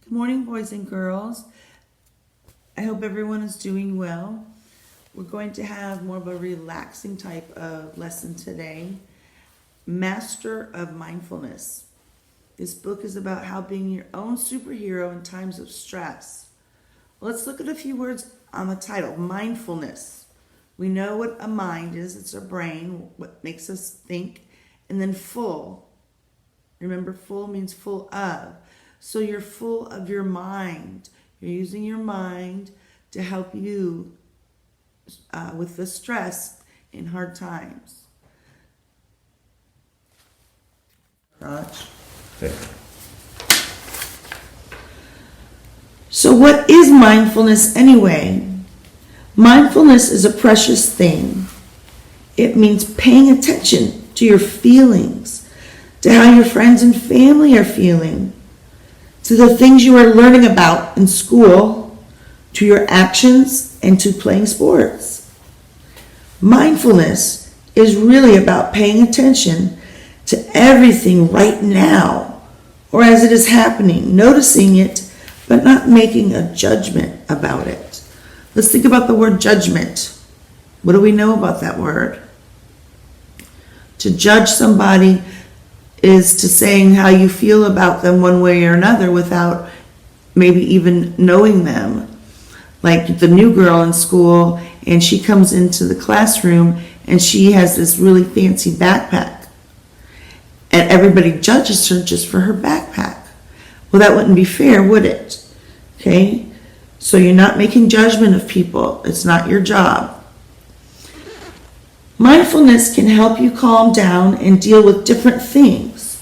Good morning, boys and girls. I hope everyone is doing well. We're going to have more of a relaxing type of lesson today. Master of Mindfulness. This book is about how being your own superhero in times of stress. Let's look at a few words on the title, mindfulness. We know what a mind is. It's our brain, what makes us think. And then full. Remember, full means full of. So you're full of your mind. You're using your mind to help you with the stress in hard times. Raj? Okay. So what is mindfulness anyway? Mindfulness is a precious thing. It means paying attention to your feelings, to how your friends and family are feeling, to the things you are learning about in school, to your actions, and to playing sports. Mindfulness is really about paying attention to everything right now, or as it is happening, noticing it, but not making a judgment about it. Let's think about the word judgment. What do we know about that word? To judge somebody is to saying how you feel about them one way or another without maybe even knowing them. Like the new girl in school, and she comes into the classroom and she has this really fancy backpack. And everybody judges her just for her backpack. Well, that wouldn't be fair, would it? Okay? So you're not making judgment of people. It's not your job. Mindfulness can help you calm down and deal with different things.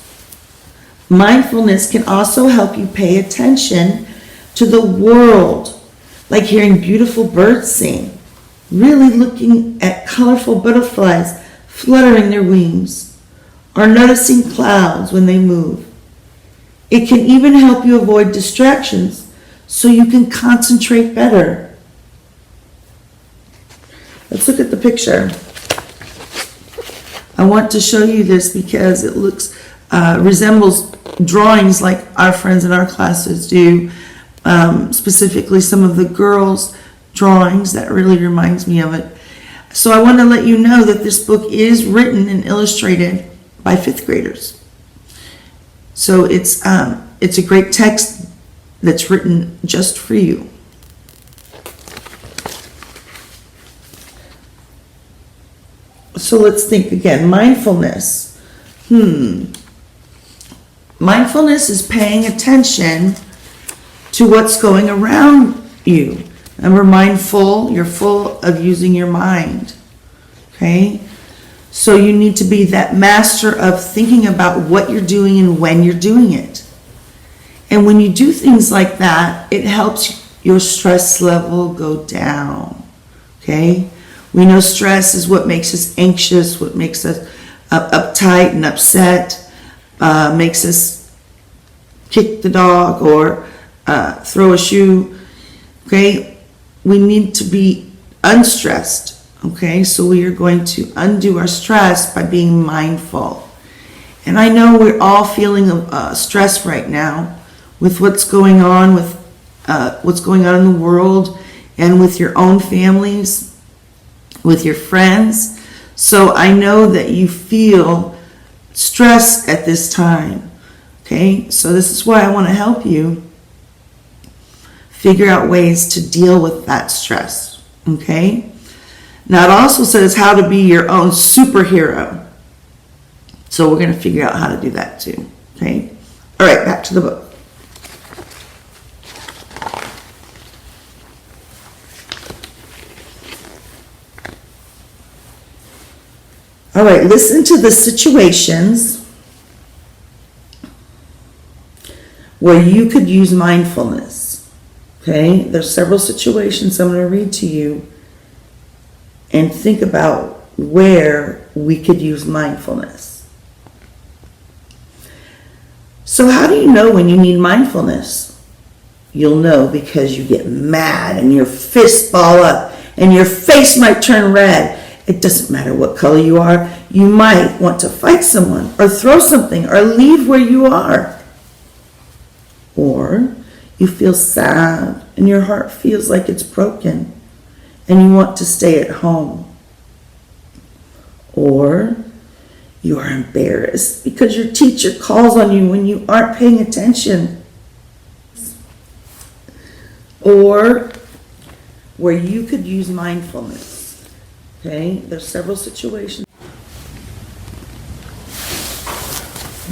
Mindfulness can also help you pay attention to the world, like hearing beautiful birds sing, really looking at colorful butterflies fluttering their wings, or noticing clouds when they move. It can even help you avoid distractions so you can concentrate better. Let's look at the picture. I want to show you this because it resembles drawings like our friends in our classes do, specifically some of the girls' drawings. That really reminds me of it. So I want to let you know that this book is written and illustrated by 5th graders. So it's a great text that's written just for you. So let's think again. Mindfulness. Mindfulness is paying attention to what's going around you. Remember, mindful, you're full of using your mind. Okay? So you need to be that master of thinking about what you're doing and when you're doing it. And when you do things like that, it helps your stress level go down. Okay? We know stress is what makes us anxious, what makes us uptight and upset, makes us kick the dog or throw a shoe. Okay? We need to be unstressed. Okay? So we are going to undo our stress by being mindful. And I know we're all feeling stress right now with what's going on in the world and with your own families, with your friends. So I know that you feel stress at this time. Okay? So this is why I want to help you figure out ways to deal with that stress. Okay? Now it also says how to be your own superhero. So we're going to figure out how to do that too. Okay? All right, back to the book. All right, listen to the situations where you could use mindfulness. Okay, there's several situations I'm going to read to you, and think about where we could use mindfulness. So how do you know when you need mindfulness? You'll know because you get mad and your fists ball up and your face might turn red. It doesn't matter what color you are. You might want to fight someone or throw something or leave where you are. Or You feel sad and your heart feels like it's broken and you want to stay at home. Or you are embarrassed because your teacher calls on you when you aren't paying attention. Or where you could use mindfulness. Okay, there's several situations.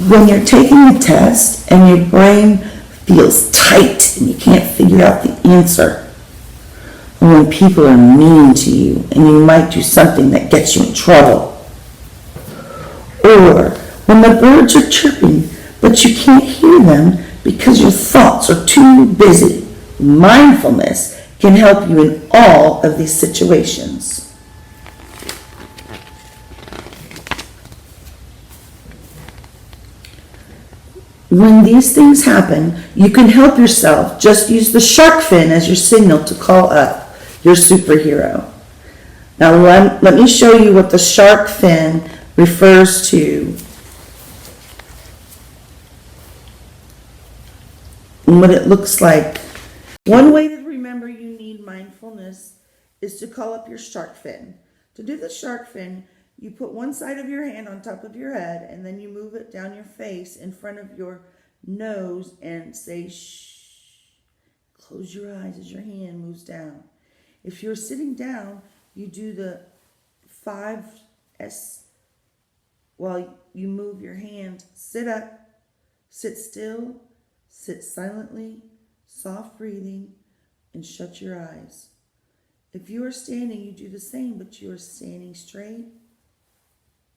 When you're taking a test and your brain feels tight and you can't figure out the answer. Or when people are mean to you and you might do something that gets you in trouble. Or when the birds are chirping but you can't hear them because your thoughts are too busy. Mindfulness can help you in all of these situations. When these things happen, you can help yourself. Just use the shark fin as your signal to call up your superhero. Now let me show you what the shark fin refers to and what it looks like. One way to remember you need mindfulness is to call up your shark fin. To do the shark fin, you put one side of your hand on top of your head and then you move it down your face in front of your nose and say shh. Close your eyes as your hand moves down. If you're sitting down, you do the 5S while you move your hand. Sit up, sit still, sit silently, soft breathing, and shut your eyes. If you are standing, you do the same, but you are standing straight,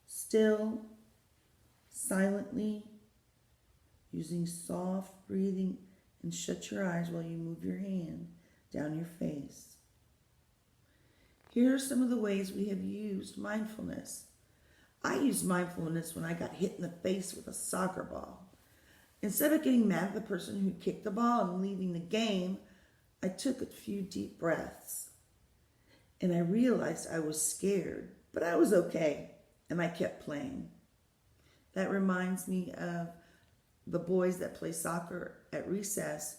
still, silently, using soft breathing, and shut your eyes while you move your hand down your face. Here are some of the ways we have used mindfulness. I used mindfulness when I got hit in the face with a soccer ball. Instead of getting mad at the person who kicked the ball and leaving the game, I took a few deep breaths. And I realized I was scared, but I was okay. And I kept playing. That reminds me of the boys that play soccer at recess.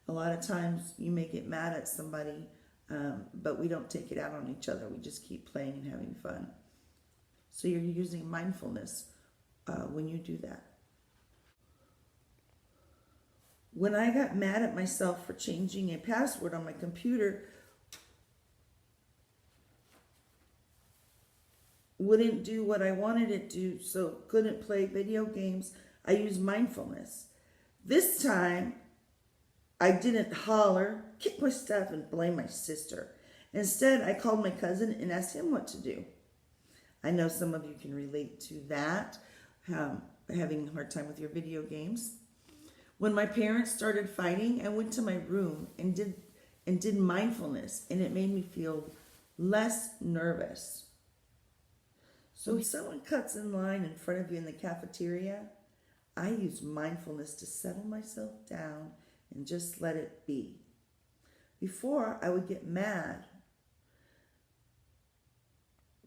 A lot of times you may get mad at somebody, but we don't take it out on each other. We just keep playing and having fun. So you're using mindfulness when you do that. When I got mad at myself for changing a password on my computer, wouldn't do what I wanted it to, so couldn't play video games, I used mindfulness. This time, I didn't holler, kick my stuff, and blame my sister. Instead, I called my cousin and asked him what to do. I know some of you can relate to that, having a hard time with your video games. When my parents started fighting, I went to my room and did mindfulness, and it made me feel less nervous. So if someone cuts in line in front of you in the cafeteria, I use mindfulness to settle myself down and just let it be. Before, I would get mad,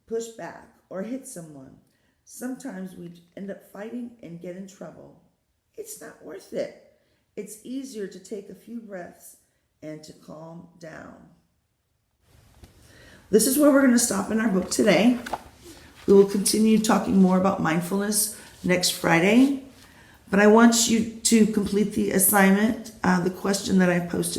push back, or hit someone. Sometimes we'd end up fighting and get in trouble. It's not worth it. It's easier to take a few breaths and to calm down. This is where we're going to stop in our book today. We will continue talking more about mindfulness next Friday. But I want you to complete the assignment, the question that I posted